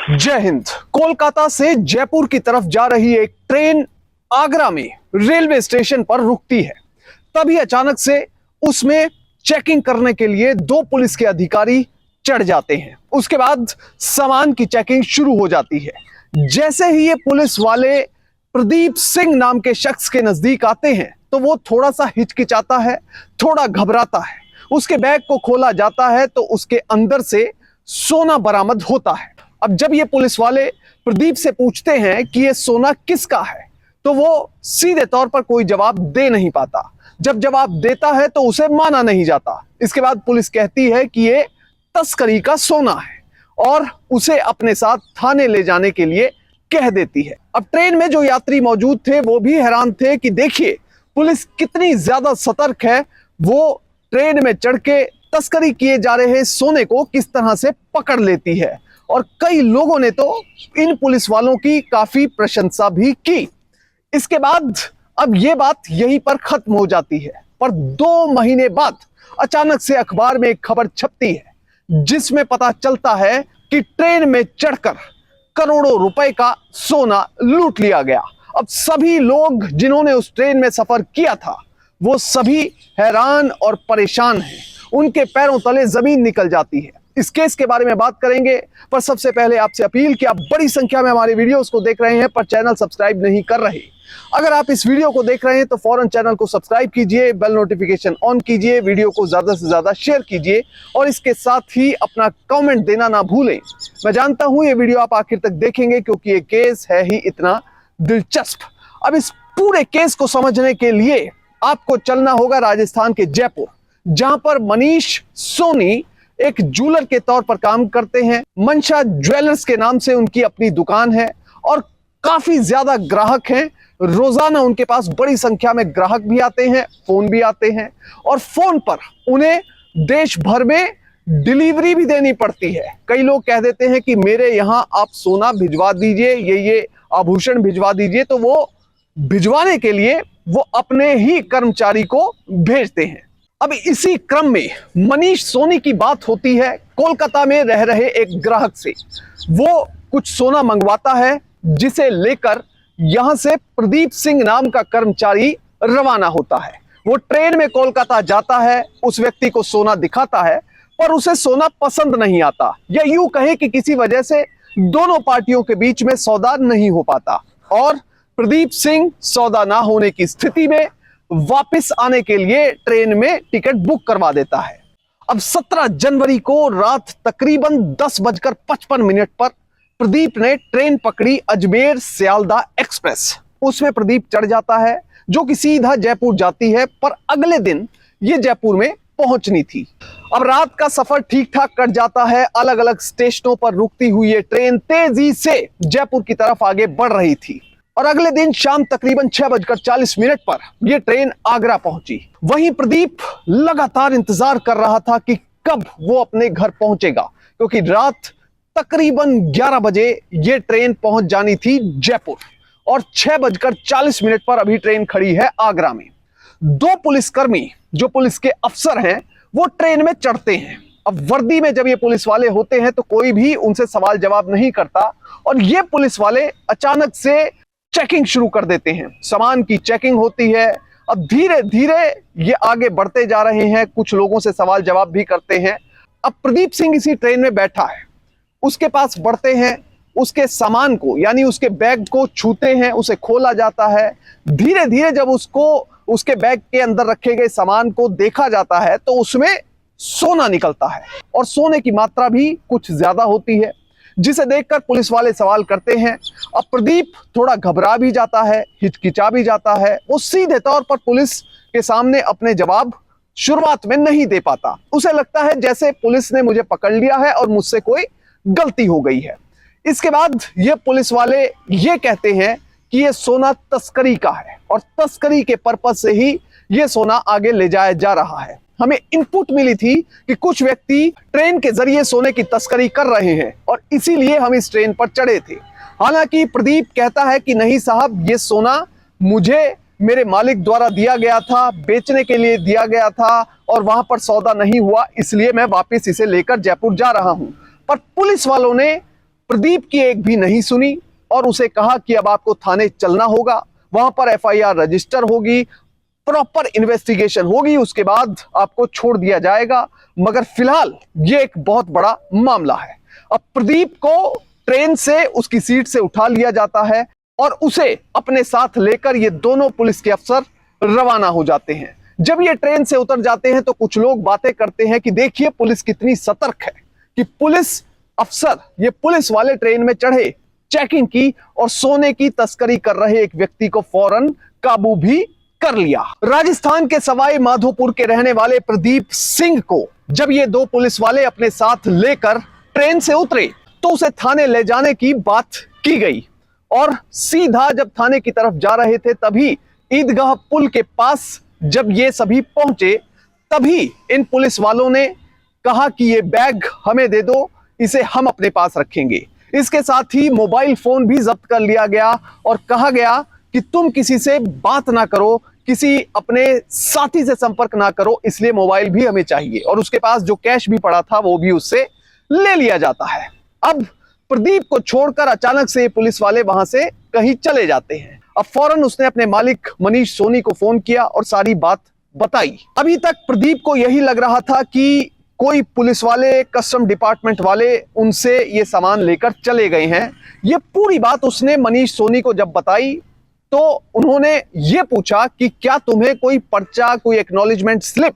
जय हिंद। कोलकाता से जयपुर की तरफ जा रही एक ट्रेन आगरा में रेलवे स्टेशन पर रुकती है। तभी अचानक से उसमें चेकिंग करने के लिए दो पुलिस के अधिकारी चढ़ जाते हैं। उसके बाद सामान की चेकिंग शुरू हो जाती है। जैसे ही ये पुलिस वाले प्रदीप सिंह नाम के शख्स के नजदीक आते हैं तो वो थोड़ा सा हिचकिचाता है, थोड़ा घबराता है। उसके बैग को खोला जाता है तो उसके अंदर से सोना बरामद होता है। अब जब ये पुलिस वाले प्रदीप से पूछते हैं कि ये सोना किसका है तो वो सीधे तौर पर कोई जवाब दे नहीं पाता। जब जवाब देता है तो उसे माना नहीं जाता। इसके बाद पुलिस कहती है कि ये तस्करी का सोना है और उसे अपने साथ थाने ले जाने के लिए कह देती है। अब ट्रेन में जो यात्री मौजूद थे वो भी हैरान थे कि देखिए पुलिस कितनी ज्यादा सतर्क है। वो ट्रेन में चढ़ के तस्करी किए जा रहे सोने को किस तरह से पकड़ लेती है और कई लोगों ने तो इन पुलिस वालों की काफी प्रशंसा भी की। इसके बाद अब ये बात यहीं पर खत्म हो जाती है, पर 2 महीने बाद अचानक से अखबार में एक खबर छपती है जिसमें पता चलता है कि ट्रेन में चढ़कर करोड़ों रुपए का सोना लूट लिया गया। अब सभी लोग जिन्होंने उस ट्रेन में सफर किया था वो सभी हैरान और परेशान हैं। उनके पैरों तले जमीन निकल जाती है। इस केस के बारे में बात करेंगे, पर सबसे पहले आपसे अपील कि आप बड़ी संख्या में हमारे वीडियोस को देख रहे हैं पर चैनल सब्सक्राइब नहीं कर रहे। अगर आप इस वीडियो को देख रहे हैं तो फौरन चैनल को सब्सक्राइब कीजिए, बेल नोटिफिकेशन ऑन कीजिए, वीडियो को ज्यादा से ज्यादा शेयर कीजिए और इसके साथ ही अपना कमेंट देना ना भूलें। मैं जानता हूं ये वीडियो आप आखिर तक देखेंगे क्योंकि ये केस है ही इतना दिलचस्प। अब इस पूरे केस को समझने के लिए आपको चलना होगा राजस्थान के जयपुर, जहां पर मनीष सोनी एक ज्वेलर के तौर पर काम करते हैं। मंशा ज्वेलर्स के नाम से उनकी अपनी दुकान है और काफी ज्यादा ग्राहक हैं। रोजाना उनके पास बड़ी संख्या में ग्राहक भी आते हैं, फोन भी आते हैं और फोन पर उन्हें देश भर में डिलीवरी भी देनी पड़ती है। कई लोग कह देते हैं कि मेरे यहां आप सोना भिजवा दीजिए, ये आभूषण भिजवा दीजिए, तो वो भिजवाने के लिए वो अपने ही कर्मचारी को भेजते हैं। अब इसी क्रम में मनीष सोनी की बात होती है कोलकाता में रह रहे एक ग्राहक से। वो कुछ सोना मंगवाता है जिसे लेकर यहां से प्रदीप सिंह नाम का कर्मचारी रवाना होता है। वो ट्रेन में कोलकाता जाता है, उस व्यक्ति को सोना दिखाता है पर उसे सोना पसंद नहीं आता, या यूं कहें कि किसी वजह से दोनों पार्टियों के बीच में सौदा नहीं हो पाता और प्रदीप सिंह सौदा ना होने की स्थिति में वापस आने के लिए ट्रेन में टिकट बुक करवा देता है। अब 17 जनवरी को रात तकरीबन 10:55 पर प्रदीप ने ट्रेन पकड़ी, अजमेर सियालदा एक्सप्रेस। उसमें प्रदीप चढ़ जाता है जो कि सीधा जयपुर जाती है, पर अगले दिन ये जयपुर में पहुंचनी थी। अब रात का सफर ठीक ठाक कट जाता है। अलग अलग स्टेशनों पर रुकती हुई ये ट्रेन तेजी से जयपुर की तरफ आगे बढ़ रही थी और अगले दिन शाम तकरीबन 6:40 पर यह ट्रेन आगरा पहुंची। वहीं प्रदीप लगातार इंतजार कर रहा था कि कब वो अपने घर पहुंचेगा, क्योंकि रात तकरीबन 11 बजे यह ट्रेन पहुंच जानी थी जयपुर और 6:40 पर अभी ट्रेन खड़ी है आगरा में। 2 पुलिसकर्मी जो पुलिस के अफसर हैं वो ट्रेन में चढ़ते हैं। अब वर्दी में जब ये पुलिस वाले होते हैं तो कोई भी उनसे सवाल जवाब नहीं करता और ये पुलिस वाले अचानक से चेकिंग शुरू कर देते हैं। सामान की चेकिंग होती है। अब धीरे धीरे ये आगे बढ़ते जा रहे हैं, कुछ लोगों से सवाल जवाब भी करते हैं। अब प्रदीप सिंह इसी ट्रेन में बैठा है, उसके पास बढ़ते हैं, उसके सामान को यानी उसके बैग को छूते हैं, उसे खोला जाता है। धीरे धीरे जब उसको उसके बैग के अंदर रखे गए सामान को देखा जाता है तो उसमें सोना निकलता है और सोने की मात्रा भी कुछ ज्यादा होती है, जिसे देखकर पुलिस वाले सवाल करते हैं। अब प्रदीप थोड़ा घबरा भी जाता है, हिचकिचा भी जाता है। वो सीधे तौर पर पुलिस के सामने अपने जवाब शुरुआत में नहीं दे पाता। उसे लगता है जैसे पुलिस ने मुझे पकड़ लिया है और मुझसे कोई गलती हो गई है। इसके बाद ये पुलिस वाले ये कहते हैं कि ये सोना तस्करी का है और तस्करी के पर्पज से ही ये सोना आगे ले जाया जा रहा है। हमें इनपुट मिली थी कि कुछ व्यक्ति ट्रेन के जरिए सोने की तस्करी कर रहे हैं और इसीलिए हम इस ट्रेन पर चढ़े थे। हालांकि प्रदीप कहता है कि नहीं साहब, ये सोना मुझे मेरे मालिक द्वारा दिया गया था, बेचने के लिए दिया गया था और वहां पर सौदा नहीं हुआ, इसलिए मैं वापस इसे लेकर जयपुर जा रहा हूं। पर पुलिस वालों ने प्रदीप की एक भी नहीं सुनी और उसे कहा कि अब आपको थाने चलना होगा, वहां पर एफआईआर रजिस्टर होगी, प्रॉपर इन्वेस्टिगेशन होगी, उसके बाद आपको छोड़ दिया जाएगा। मगर फिलहाल ये एक बहुत बड़ा मामला है। अब प्रदीप को ट्रेन से उसकी सीट से उठा लिया जाता है और उसे अपने साथ लेकर ये दोनों पुलिस के अफसर रवाना हो जाते हैं। जब ये ट्रेन से उतर जाते हैं तो कुछ लोग बातें करते हैं कि देखिए पुलिस कितनी सतर्क है कि पुलिस अफसर, ये पुलिस वाले ट्रेन में चढ़े, चेकिंग की और सोने की तस्करी कर रहे एक व्यक्ति को फौरन काबू भी कर लिया। राजस्थान के सवाई माधोपुर के रहने वाले प्रदीप सिंह को जब ये दो पुलिस वाले अपने साथ लेकर ट्रेन से उतरे तो उसे थाने ले जाने की बात की गई और सीधा जब थाने की तरफ जा रहे थे तभी ईदगाह पुल के पास जब ये सभी पहुंचे तभी इन पुलिस वालों ने कहा कि ये बैग हमें दे दो, इसे हम अपने पास रखेंगे। इसके साथ ही मोबाइल फोन भी जब्त कर लिया गया और कहा गया कि तुम किसी से बात ना करो, किसी अपने साथी से संपर्क ना करो, इसलिए मोबाइल भी हमें चाहिए। और उसके पास जो कैश भी पड़ा था वो भी उससे ले लिया जाता है। अब प्रदीप को छोड़कर अचानक से पुलिस वाले वहां से कहीं चले जाते हैं। अब फौरन उसने अपने मालिक मनीष सोनी को फोन किया और सारी बात बताई। अभी तक प्रदीप को यही लग रहा था कि कोई पुलिस वाले, कस्टम डिपार्टमेंट वाले उनसे ये सामान लेकर चले गए हैं। ये पूरी बात उसने मनीष सोनी को जब बताई तो उन्होंने ये पूछा कि क्या तुम्हें कोई पर्चा, कोई एक्नॉलेजमेंट स्लिप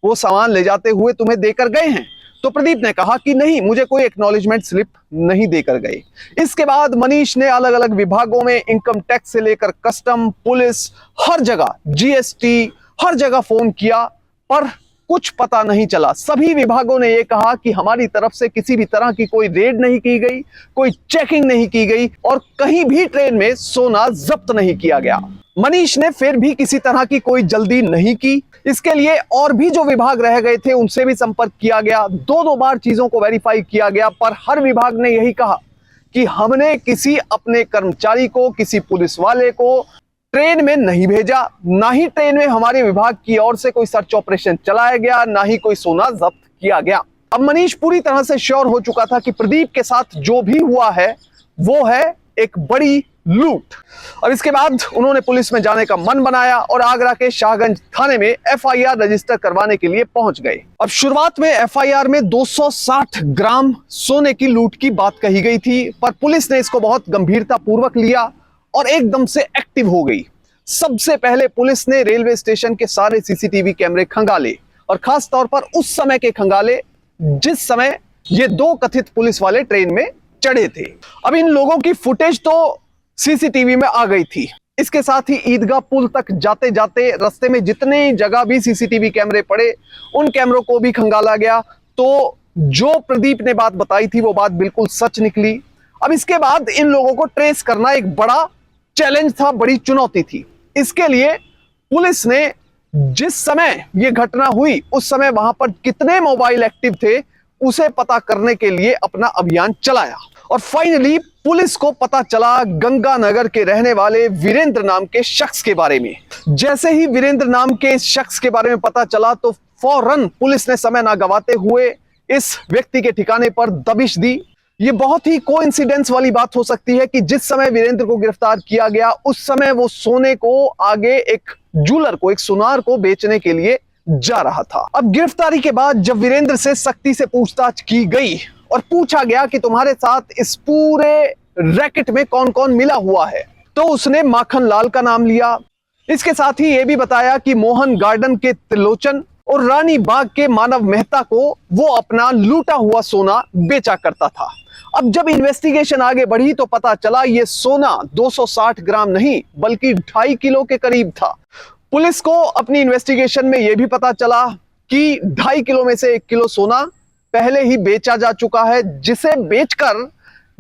वो सामान ले जाते हुए तुम्हें देकर गए हैं? तो प्रदीप ने कहा कि नहीं, मुझे कोई एक्नॉलेजमेंट स्लिप नहीं देकर गए। इसके बाद मनीष ने अलग अलग विभागों में, इनकम टैक्स से लेकर कस्टम, पुलिस, हर जगह, जीएसटी, हर जगह फोन किया पर कुछ पता नहीं चला। सभी विभागों ने यह कहा कि हमारी तरफ से किसी भी तरह की कोई रेड नहीं की गई, कोई चेकिंग नहीं की गई और कहीं भी ट्रेन में सोना जब्त नहीं किया गया। मनीष ने फिर भी किसी तरह की कोई जल्दी नहीं की। इसके लिए और भी जो विभाग रह गए थे उनसे भी संपर्क किया गया, दो बार चीजों को वेरीफाई किया गया पर हर विभाग ने यही कहा कि हमने किसी अपने कर्मचारी को, किसी पुलिस वाले को ट्रेन में नहीं भेजा, ना ही ट्रेन में हमारे विभाग की ओर से कोई सर्च ऑपरेशन चलाया गया, ना ही कोई सोना जब्त किया गया। अब मनीष पूरी तरह से श्योर हो चुका था कि प्रदीप के साथ जो भी हुआ है वो है एक बड़ी लूट। और इसके बाद उन्होंने पुलिस में जाने का मन बनाया और आगरा के शाहगंज थाने में एफआईआर रजिस्टर करवाने के लिए पहुंच गए। अब शुरुआत में एफआईआर में 260 ग्राम सोने की लूट की बात कही गई थी पर पुलिस ने इसको बहुत गंभीरता पूर्वक लिया और एकदम से एक्टिव हो गई। सबसे पहले पुलिस ने रेलवे स्टेशन के सारे सीसीटीवी कैमरे खंगाले और खास तौर पर उस समय के खंगाले जिस समय ये दो कथित पुलिस वाले ट्रेन में चढ़े थे। अब इन लोगों की फुटेज तो सीसीटीवी में आ गई थी। इसके साथ ही ईदगाह पुल तक जाते जाते रास्ते में जितने जगह भी सीसीटीवी कैमरे पड़े उन कैमरों को भी खंगाला गया। तो जो प्रदीप ने बात बताई थी वो बात बिल्कुल सच निकली। अब इसके बाद इन लोगों को ट्रेस करना एक बड़ा चैलेंज था, बड़ी चुनौती थी। इसके लिए पुलिस ने जिस समय यह घटना हुई उस समय वहां पर कितने मोबाइल एक्टिव थे उसे पता करने के लिए अपना अभियान चलाया और फाइनली पुलिस को पता चला गंगानगर के रहने वाले वीरेंद्र नाम के शख्स के बारे में। जैसे ही वीरेंद्र नाम के इस शख्स के बारे में पता चला तो फौरन पुलिस ने समय ना गवाते हुए इस व्यक्ति के ठिकाने पर दबिश दी। ये बहुत ही कोइंसिडेंस वाली बात हो सकती है कि जिस समय वीरेंद्र को गिरफ्तार किया गया उस समय वो सोने को आगे एक जूलर को, एक सुनार को बेचने के लिए जा रहा था। अब गिरफ्तारी के बाद जब वीरेंद्र से सख्ती से पूछताछ की गई और पूछा गया कि तुम्हारे साथ इस पूरे रैकेट में कौन कौन मिला हुआ है, तो उसने माखन लाल का नाम लिया। इसके साथ ही यह भी बताया कि मोहन गार्डन के त्रिलोचन और रानी बाग के मानव मेहता को वो अपना लूटा हुआ सोना बेचा करता था। अब जब इन्वेस्टिगेशन आगे बढ़ी तो पता चला ये सोना 260 ग्राम नहीं बल्कि 2.5 किलो के करीब था। पुलिस को अपनी इन्वेस्टिगेशन में यह भी पता चला कि 2.5 किलो में से 1 किलो सोना पहले ही बेचा जा चुका है, जिसे बेचकर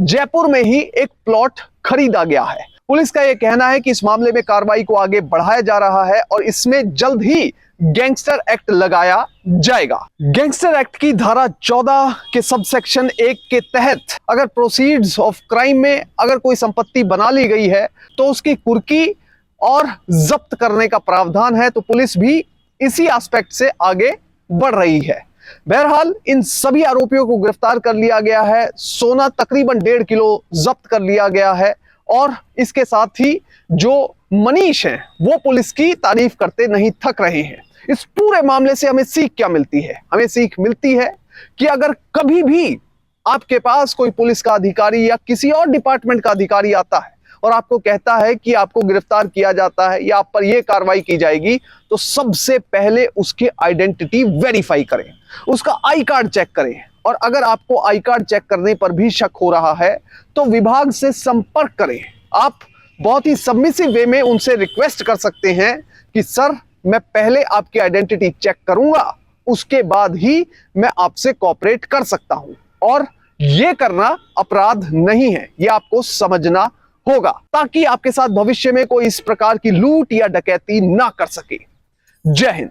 जयपुर में ही एक प्लॉट खरीदा गया है। पुलिस का यह कहना है कि इस मामले में कार्रवाई को आगे बढ़ाया जा रहा है और इसमें जल्द ही गैंगस्टर एक्ट लगाया जाएगा। गैंगस्टर एक्ट की धारा 14 के सबसेक्शन 1 के तहत अगर प्रोसीड्स ऑफ क्राइम में अगर कोई संपत्ति बना ली गई है तो उसकी कुर्की और जब्त करने का प्रावधान है। तो पुलिस भी इसी एस्पेक्ट से आगे बढ़ रही है। बहरहाल इन सभी आरोपियों को गिरफ्तार कर लिया गया है। सोना तकरीबन 1.5 किलो जब्त कर लिया गया है और इसके साथ ही जो मनीष हैं वो पुलिस की तारीफ करते नहीं थक रहे हैं। इस पूरे मामले से हमें सीख क्या मिलती है? हमें सीख मिलती है कि अगर कभी भी आपके पास कोई पुलिस का अधिकारी या किसी और डिपार्टमेंट का अधिकारी आता है और आपको कहता है कि आपको गिरफ्तार किया जाता है या आप पर यह कार्रवाई की जाएगी, तो सबसे पहले उसकी आइडेंटिटी वेरीफाई करें, उसका आई कार्ड चेक करें। और अगर आपको आई कार्ड चेक करने पर भी शक हो रहा है तो विभाग से संपर्क करें। आप बहुत ही सबमिसिव वे में उनसे रिक्वेस्ट कर सकते हैं कि सर, मैं पहले आपकी आइडेंटिटी चेक करूंगा, उसके बाद ही मैं आपसे कोऑपरेट कर सकता हूं। और यह करना अपराध नहीं है, यह आपको समझना होगा, ताकि आपके साथ भविष्य में कोई इस प्रकार की लूट या डकैती ना कर सके। जय हिंद।